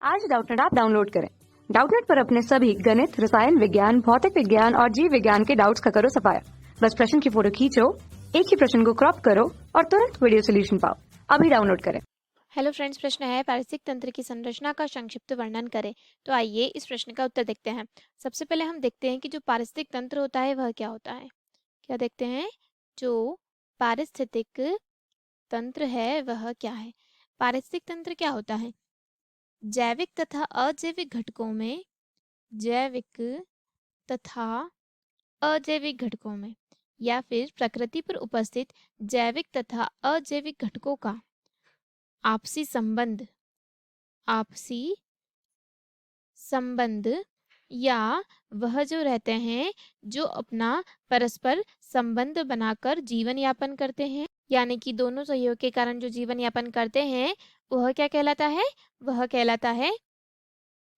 आज Doubtnut app download करें। Doubtnut पर अपने सभी गणित, रसायन विज्ञान, भौतिक विज्ञान और जीव विज्ञान के डाउट्स का करो सफाया। बस प्रश्न की फोटो खींचो, एक ही प्रश्न को क्रॉप करो और तुरंत वीडियो सोल्यूशन पाओ। अभी डाउनलोड करें। हेलो फ्रेंड्स, प्रश्न है पारिस्थितिक तंत्र की संरचना का संक्षिप्त वर्णन करें। तो आइए इस प्रश्न का उत्तर देखते हैं। सबसे पहले हम देखते हैं कि जो पारिस्थितिक तंत्र होता है वह क्या होता है। क्या देखते हैं, जो पारिस्थितिक तंत्र है वह क्या है। पारिस्थितिक तंत्र क्या होता है, जैविक तथा अजैविक घटकों में, जैविक तथा अजैविक घटकों में या फिर प्रकृति पर उपस्थित जैविक तथा अजैविक घटकों का आपसी संबंध, आपसी संबंध या वह जो रहते हैं जो अपना परस्पर संबंध बनाकर जीवन यापन करते हैं, यानी कि दोनों सहयोग के कारण जो जीवन यापन करते हैं वह क्या कहलाता है, वह कहलाता है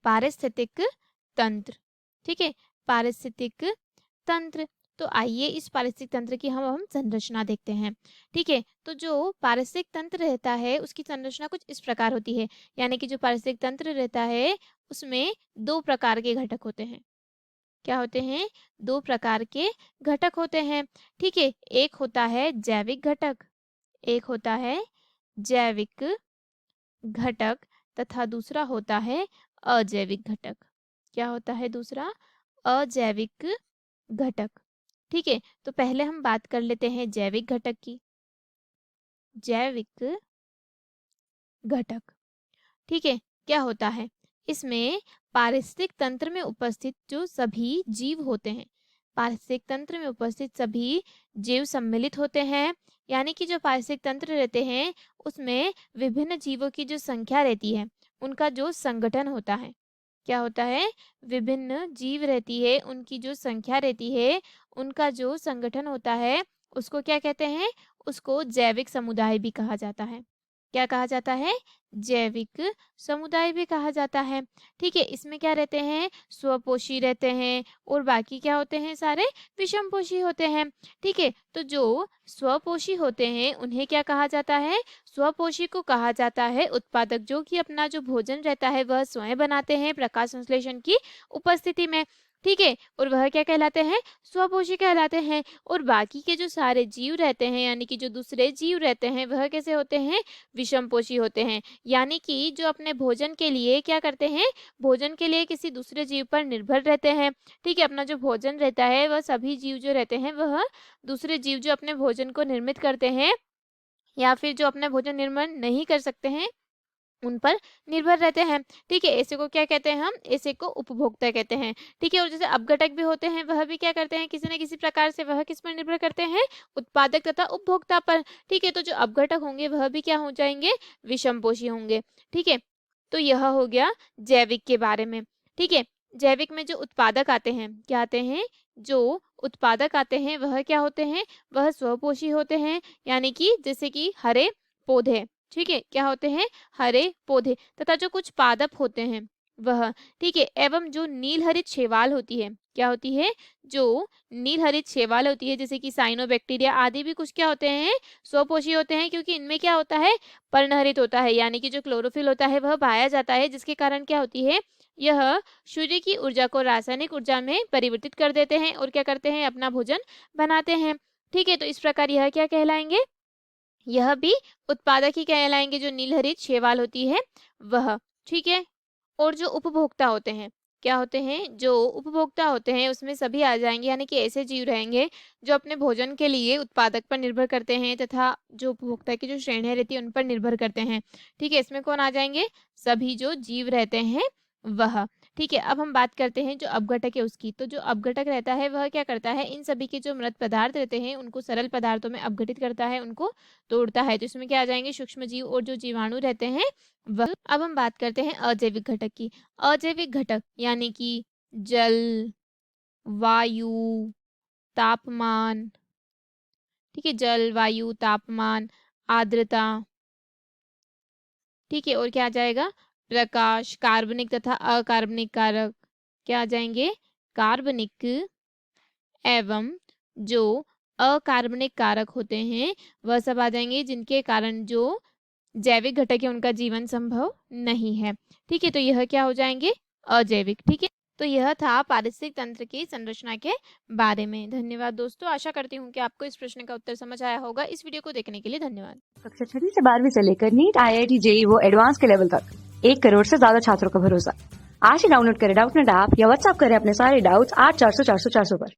पारिस्थितिक तंत्र। ठीक है, पारिस्थितिक तंत्र। तो आइए इस पारिस्थितिक तंत्र की हम संरचना देखते हैं। ठीक है, तो जो पारिस्थितिक तंत्र रहता है उसकी संरचना कुछ इस प्रकार होती है, यानी कि जो पारिस्थितिक तंत्र रहता है उसमें दो प्रकार के घटक होते हैं। क्या होते हैं, दो प्रकार के घटक होते हैं। ठीक है, एक होता है जैविक घटक, एक होता है जैविक घटक तथा दूसरा होता है अजैविक घटक। क्या होता है दूसरा, अजैविक घटक। ठीक है, तो पहले हम बात कर लेते हैं जैविक घटक की। जैविक घटक, ठीक है, क्या होता है, इसमें पारिस्थितिक तंत्र में उपस्थित जो सभी जीव होते हैं, पारिस्थितिक तंत्र में उपस्थित सभी जीव सम्मिलित होते हैं। यानी कि जो पारिस्थितिक तंत्र रहते हैं उसमें विभिन्न जीवों की जो संख्या रहती है उनका जो संगठन होता है। क्या होता है, विभिन्न जीव रहती है उनकी जो संख्या रहती है उनका जो संगठन होता है उसको क्या कहते हैं, उसको जैविक समुदाय भी कहा जाता है। क्या कहा जाता है, जैविक समुदाय भी कहा जाता है। ठीक है, इसमें क्या रहते हैं, स्वपोषी रहते हैं और बाकी क्या होते हैं, सारे विषमपोषी होते हैं। ठीक है, तो जो स्वपोषी होते हैं उन्हें क्या कहा जाता है, स्वपोषी को कहा जाता है उत्पादक, जो कि अपना जो भोजन रहता है वह स्वयं बनाते हैं प्रकाश संश्लेषण की उपस्थिति में। ठीक है, और वह क्या कहलाते हैं, स्वपोषी कहलाते हैं। और बाकी के जो सारे जीव रहते हैं, यानी कि जो दूसरे जीव रहते हैं वह कैसे होते हैं, विषमपोषी होते हैं। यानी कि जो अपने भोजन के लिए क्या करते हैं, भोजन के लिए किसी दूसरे जीव पर निर्भर रहते हैं। ठीक है, अपना जो भोजन रहता है वह सभी जीव जो रहते हैं वह दूसरे जीव जो अपने भोजन को निर्मित करते हैं या फिर जो अपना भोजन निर्माण नहीं कर सकते हैं उन पर निर्भर रहते हैं। ठीक है, ऐसे को क्या कहते हैं, हम ऐसे को उपभोक्ता कहते हैं। ठीक है, और जैसे अपघटक भी होते हैं वह भी क्या करते हैं, किसी न किसी प्रकार से वह किस पर निर्भर करते हैं, उत्पादक तथा उपभोक्ता पर। ठीक है, तो जो अपघटक होंगे वह भी क्या हो जाएंगे, विषमपोषी होंगे। ठीक है, तो यह हो गया जैविक के बारे में। ठीक है, जैविक में जो उत्पादक आते हैं, क्या आते हैं, जो उत्पादक आते हैं वह क्या होते हैं, वह स्वपोषी होते हैं। यानी कि जैसे कि हरे पौधे, ठीक है, क्या होते हैं, हरे पौधे, तथा जो कुछ पादप होते हैं वह, ठीक है, एवं जो नील हरित शैवाल होती है, क्या होती है, जो नील हरित शैवाल होती है जैसे कि साइनोबैक्टीरिया आदि भी कुछ क्या होते हैं, स्वपोषी होते हैं, क्योंकि इनमें क्या होता है, पर्णहरित होता है, यानी कि जो क्लोरोफिल होता है वह पाया जाता है, जिसके कारण क्या होती है, यह सूर्य की ऊर्जा को रासायनिक ऊर्जा में परिवर्तित कर देते हैं और क्या करते हैं, अपना भोजन बनाते हैं। ठीक है, तो इस प्रकार यह क्या कहलाएंगे, यह भी उत्पादक ही कहलाएंगे, जो नीलहरित शैवाल होती है वह। ठीक है, और जो उपभोक्ता होते हैं, क्या होते हैं, जो उपभोक्ता होते हैं उसमें सभी आ जाएंगे, यानी कि ऐसे जीव रहेंगे जो अपने भोजन के लिए उत्पादक पर निर्भर करते हैं तथा जो उपभोक्ता की जो श्रेणियां रहती है उन पर निर्भर करते हैं। ठीक है, इसमें कौन आ जाएंगे, सभी जो जीव रहते हैं वह। ठीक है, अब हम बात करते हैं जो अपघटक है उसकी। तो जो अपघटक रहता है वह क्या करता है, इन सभी के जो मृत पदार्थ रहते हैं उनको सरल पदार्थों में अपघटित करता है, उनको तोड़ता है। तो इसमें क्या आ जाएंगे, सूक्ष्म जीव और जो जीवाणु रहते हैं वह। अब हम बात करते हैं अजैविक घटक की। अजैविक घटक यानी कि जल, वायु, तापमान, ठीक है, जल, वायु, तापमान, आर्द्रता, ठीक है, और क्या आ जाएगा, प्रकाश, कार्बनिक तथा अकार्बनिक कारक, क्या आ जाएंगे, कार्बनिक एवं जो अकार्बनिक कारक होते हैं वह सब आ जाएंगे, जिनके कारण जो जैविक घटक है उनका जीवन संभव नहीं है। ठीक है, तो यह क्या हो जाएंगे? अजैविक। ठीक है, तो यह था पारिस्थितिक तंत्र की संरचना के बारे में। धन्यवाद दोस्तों, आशा करती हूँ कि आपको इस प्रश्न का उत्तर समझ आया होगा। इस वीडियो को देखने के लिए धन्यवाद। कक्षा 6 से 12वीं से लेकर नीट, IIT, JEE वो एडवांस के लेवल तक 1 करोड़ से ज्यादा छात्रों का भरोसा। आज ही डाउनलोड करें डाउटनेट ऐप या व्हाट्सएप करें अपने सारे डाउट्स 8400 400 400 पर।